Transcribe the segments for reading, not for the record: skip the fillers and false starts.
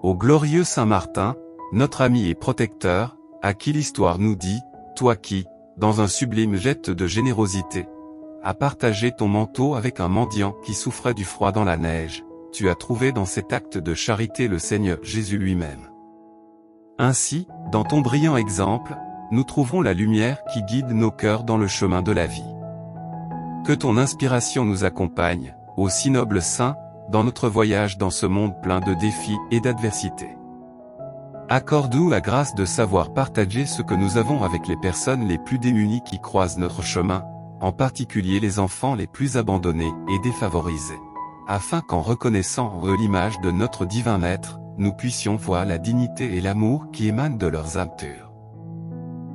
Ô glorieux Saint Martin, notre ami et protecteur, à qui l'histoire nous dit, toi qui, dans un sublime geste de générosité, as partagé ton manteau avec un mendiant qui souffrait du froid dans la neige, tu as trouvé dans cet acte de charité le Seigneur Jésus lui-même. Ainsi, dans ton brillant exemple, nous trouvons la lumière qui guide nos cœurs dans le chemin de la vie. Que ton inspiration nous accompagne, ô si noble Saint, dans notre voyage dans ce monde plein de défis et d'adversités. Accorde-nous la grâce de savoir partager ce que nous avons avec les personnes les plus démunies qui croisent notre chemin, en particulier les enfants les plus abandonnés et défavorisés, afin qu'en reconnaissant en eux l'image de notre divin Maître, nous puissions voir la dignité et l'amour qui émanent de leurs âmes pures.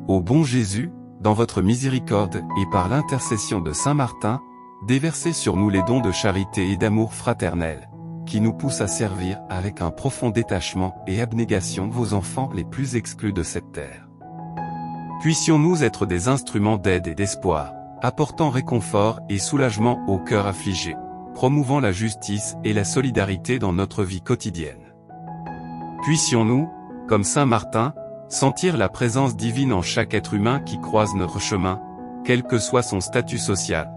Ô bon Jésus, dans votre miséricorde et par l'intercession de Saint Martin, déversez sur nous les dons de charité et d'amour fraternel, qui nous poussent à servir avec un profond détachement et abnégation vos enfants les plus exclus de cette terre. Puissions-nous être des instruments d'aide et d'espoir, apportant réconfort et soulagement aux cœurs affligés, promouvant la justice et la solidarité dans notre vie quotidienne. Puissions-nous, comme Saint Martin, sentir la présence divine en chaque être humain qui croise notre chemin, quel que soit son statut social,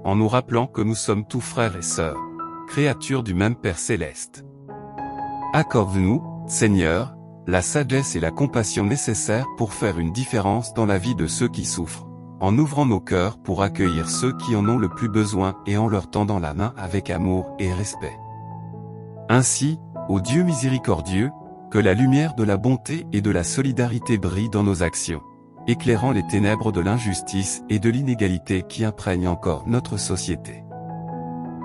en nous rappelant que nous sommes tous frères et sœurs, créatures du même Père céleste. Accorde-nous, Seigneur, la sagesse et la compassion nécessaires pour faire une différence dans la vie de ceux qui souffrent, en ouvrant nos cœurs pour accueillir ceux qui en ont le plus besoin et en leur tendant la main avec amour et respect. Ainsi, ô Dieu miséricordieux, que la lumière de la bonté et de la solidarité brille dans nos actions, éclairant les ténèbres de l'injustice et de l'inégalité qui imprègnent encore notre société.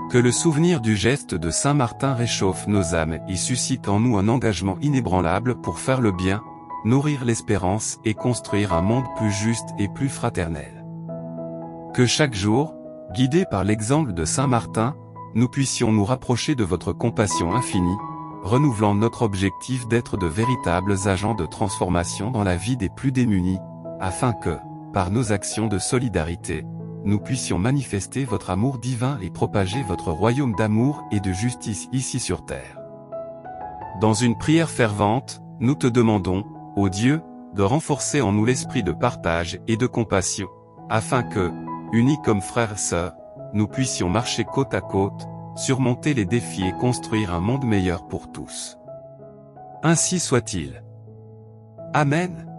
Que le souvenir du geste de Saint Martin réchauffe nos âmes et suscite en nous un engagement inébranlable pour faire le bien, nourrir l'espérance et construire un monde plus juste et plus fraternel. Que chaque jour, guidés par l'exemple de Saint Martin, nous puissions nous rapprocher de votre compassion infinie, renouvelant notre objectif d'être de véritables agents de transformation dans la vie des plus démunis, afin que, par nos actions de solidarité, nous puissions manifester votre amour divin et propager votre royaume d'amour et de justice ici sur terre. Dans une prière fervente, nous te demandons, ô Dieu, de renforcer en nous l'esprit de partage et de compassion, afin que, unis comme frères et sœurs, nous puissions marcher côte à côte, surmonter les défis et construire un monde meilleur pour tous. Ainsi soit-il. Amen.